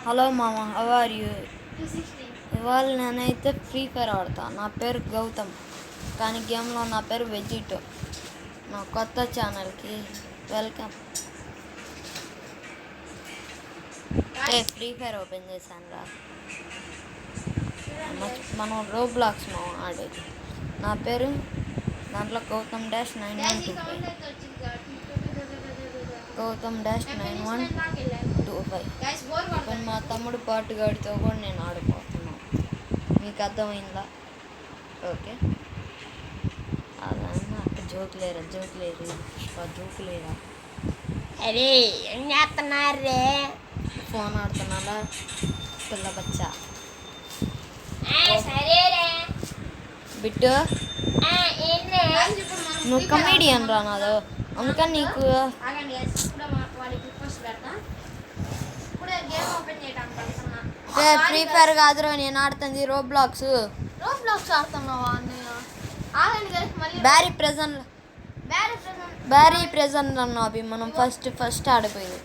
Hello మామ, how are you? ఇవాళ నేనైతే ఫ్రీ ఫైర్ ఆడతా. నా పేరు గౌతమ్, కానీ గేమ్లో నా పేరు వెజిటో. నా కొత్త ఛానల్కి వెల్కమ్. ఫ్రీ ఫైర్ ఓపెన్ చేశాను రా. మనం రోబ్లాక్స్ మామ ఆడేది. నా పేరు దాంట్లో Gautam-9125. Gautam-9125. ఇప్పుడు మా తమ్ముడు పాటుగాడితో కూడా నేను ఆడిపోతున్నాను. మీకు అర్థమైందా? ఓకే, అలా అక్కడ జోకులేరా జోకులేరా. అరే ఏం చేస్తున్నారే? ఫోన్ ఆడుతున్నారా పిల్ల బచ్చా? సరేరే బిట్టు, నువ్వు కమేడియన్ రా నాదో, అందుకని నీకు ఫ్రీ ఫైర్ కాదురా నేను ఆడుతుంది రోబ్లాక్స్ ఆడుతున్నావా? బ్యారీ ప్రెజెంట్ అన్నా అవి మనం ఫస్ట్ ఆడిపోయింది.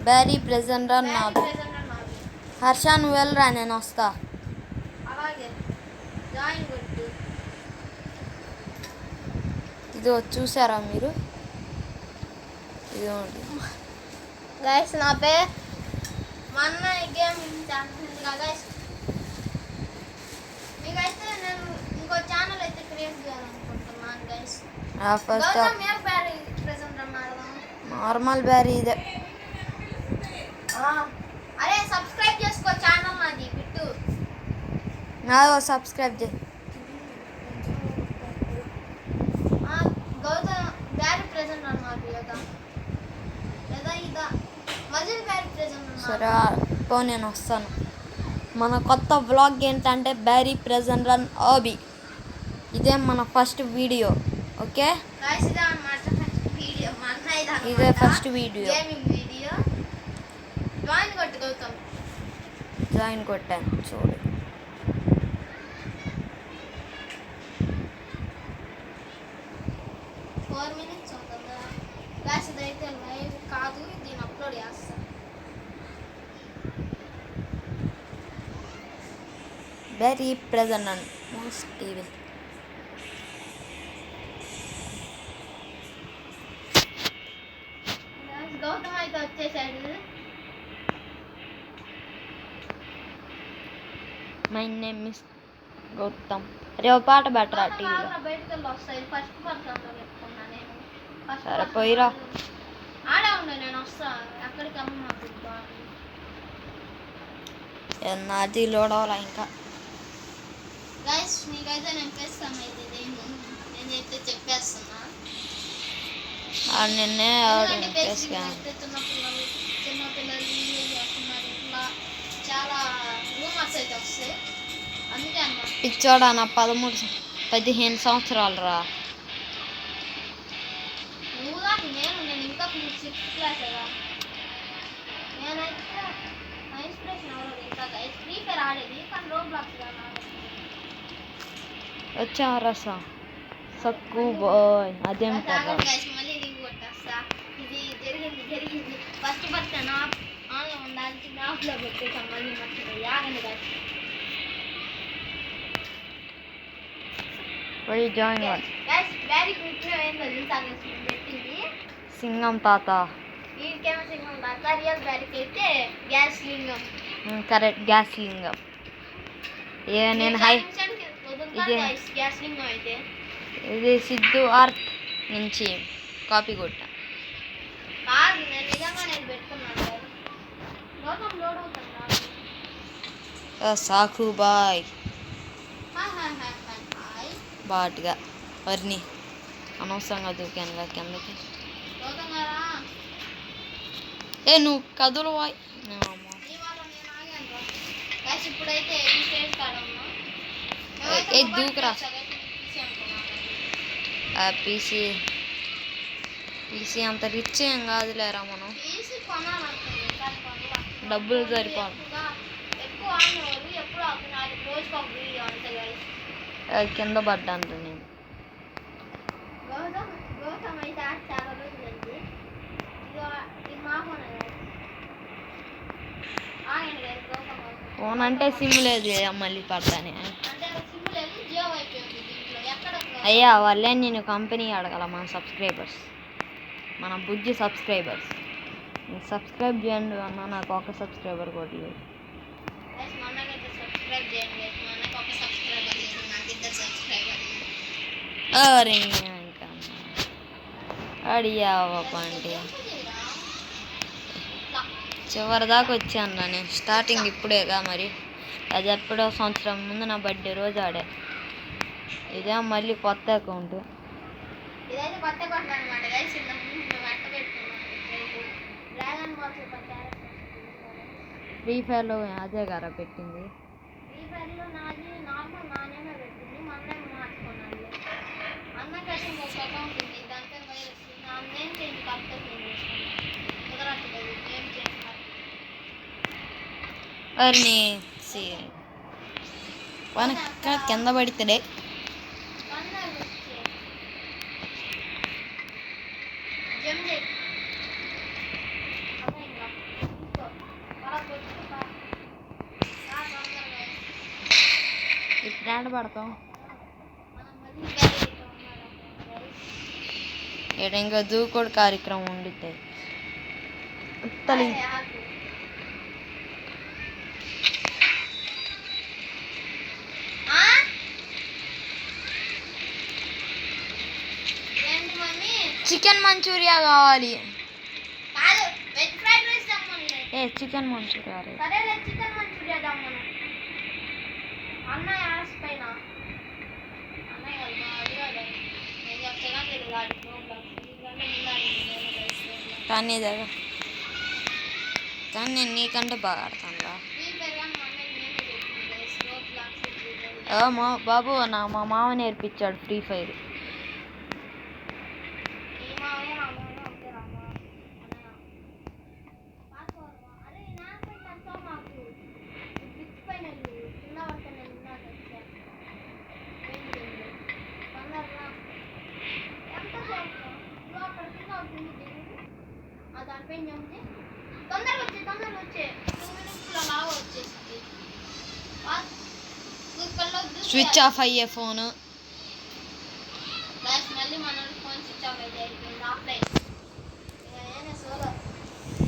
బ్యారీ ప్రెజెంట్ అన్నా హర్ష, నువ్వు వెళ్ళరా, నేను వస్తా. ఇదో చూసారా మీరు? ఇదిగోండి గైస్, నా పేరు మొన్న ఈ గేమ్ అంటుంది కదా. మీకైతే నేను ఇంకో ఛానల్ అయితే క్రియేట్ చేయాలనుకుంటున్నాను గైస్. ఫస్ట్ బ్యారీ ప్రెజెంట్ అన్నారు. నార్మల్ బ్యారీ ఇదే. అరే సబ్స్క్రైబ్ చేసుకో ఛానల్ నాది బిట్టు. నాదో సబ్స్క్రైబ్ చేయి. గౌతమ్ బ్యారీ ప్రెజెంట్ అన్నారు లేదా ఇదా మజిల్ బ్యారీ ప్రెజెంట్ అన్నారు. సరే పో, నేను వస్తాను. మన కొత్త వ్లాగ్ ఏంటంటే బ్యారీ ప్రెజెంట్ రన్ ఆబీ. ఇదే మన ఫస్ట్ వీడియో. ఓకే, ఇదే ఫస్ట్ వీడియో. జాయిన్ కొట్టాను చూడు. ఇదైతే లైవ్ కాదు, దీన్ని అప్లోడ్ చేస్తాను. బ్యారీ present and most TV. Gautam అయితే వచ్చేసాడు. My name miss Gautam. అరే ఓ పాట పెట్టరా టీవీలో. బయటకు వెళ్ళి వస్తాయి. ఫస్ట్ పర్సన్లో చెప్పుకున్నా నేను. సరే పోయిరా. ఆడే ఉండే, నేను వస్తాను. ఎక్కడికి వెళ్ళను. నాది లోడ్ అవ్వాలా ఇంకా. గైస్, మీకైతే నేను చేస్తాను. అయితే నేనైతే చెప్పేస్తున్నా. నిన్నే చిన్నపిల్లలు చేస్తున్నారు. ఇట్లా చాలా రూమర్స్ అయితే వస్తాయి. అందుకే అన్నమాట. పిచ్చోడా, నా 15 సంవత్సరాలు రా. నేను ఇంకా 6th క్లాస్ కదా. నేనైతే నా ఇన్స్పిరేషన్ అవ్వలేదు. ఇంకా ఫ్రీ ఫైర్ ఆడేది, కానీ రోబ్లాక్స్ వచ్చా రసా సక్కు బాయ్. అదేం కదా మళ్ళీ రింగ్ కొట్టేస్తా. ఇది జరిగింది ఫస్ట్ పర్సన్ ఆన్లో ఉండాలి. ఆఫ్లో పెట్టేసాం. మళ్ళీ మర్చిపోయి ఆగండి గైస్. పోయి జాయిన్ బ్యారీ ఏంటో తెలుసా పెట్టింది? సింగం తాత. వీడికేమో సింగం తాత, రియల్ బ్యారీకి అయితే గ్యాస్ లింగం. కరెక్ట్, గ్యాస్ లింగం. నేను గ్యాస్ లింగం అయితే ఇది సిద్ధు ఆర్ట్ నుంచి కాపీ కొట్టా. కాదు, నేను నిజంగా నేను పెట్టుకున్నాను. గౌతమ్ లోడ్ అవుతాను. సాకు బాయ్ బాట్గా వర్ని అనవసరంగా దూకానుగా కిందకి. నువ్వు కదులు బాయ్. ఇప్పుడైతే దూకురా. పీసీ అంత రిచ్ ఏం కాదులేరా. మనం డబ్బులు సరిపోను. కింద పడ్డాను నేను. గౌతమ్ అయితే చాలా రోజులు. ఇది మా ఫోన్. ఫోన్ అంటే సిమ్ లేదు కదా, మళ్ళీ పడతానే. అంటే సిమ్ లేదు, జియో అయిపోయింది దీంట్లో. ఎక్కడ అయ్యా వాళ్ళే నేను కంపెనీ అడగల, మన సబ్స్క్రైబర్స్, మన బుజ్జి సబ్స్క్రైబర్స్. సబ్స్క్రైబ్ చేయండి అన్న, నాకు ఒక సబ్స్క్రైబర్ కూడా లేదు. మా అన్నకైతే సబ్స్క్రైబ్ చేయండి guys. మా అన్నకు ఒక సబ్స్క్రైబర్ లేదు, నాకు 2 సబ్స్క్రైబర్. అరే ఇంకా అడిగావా పండి, చివరి దాకా వచ్చాను రా నేను. స్టార్టింగ్ ఇప్పుడేగా మరి, అది ఎప్పుడో సంవత్సరం ముందు నా బర్త్డే రోజు ఆడా. ఇదే మళ్ళీ కొత్త అకౌంట్. ఇదైతే కొత్త అకౌంట్ అనమాట గైస్. ఇంతకుముందు మేము ఎట్ట పెట్టుకున్నాం డ్రాగన్ బాల్స్ ఫ్రీ ఫైర్లో అదే గారా పెట్టింది. ఫ్రీ ఫైర్లో నాది నార్మల్ నానేమే పెట్టింది, మా అన్నయ్య మార్చుకున్నాడు. అన్నకైతే ఇంకొక అకౌంట్ ఉంది, దాని పేరు వైరస్. నా నేమ్ చేంజ్ కాకపోతే నేను చేసుకున్నాను, కుదరట్లేదు నేమ్ చేంజ్. అరే కింద పడితే ఇప్పుడు పడతాం. ఇక్కడ ఇంకా దూకుడు కార్యక్రమం ఉండితే చికెన్ మంచూరియా కావాలి. ఏ చికెన్ మంచూరియా చికెన్ మంచూరియా దమ్మను అన్నయ్య ఆస్ పైన కానీ కానీ నేను నీకంటే బాగా ఆడతాను రా. మా బాబు మా మామ నేర్పించాడు ఫ్రీ ఫైర్. స్విచ్ ఆఫ్ అయ్యే ఫోను.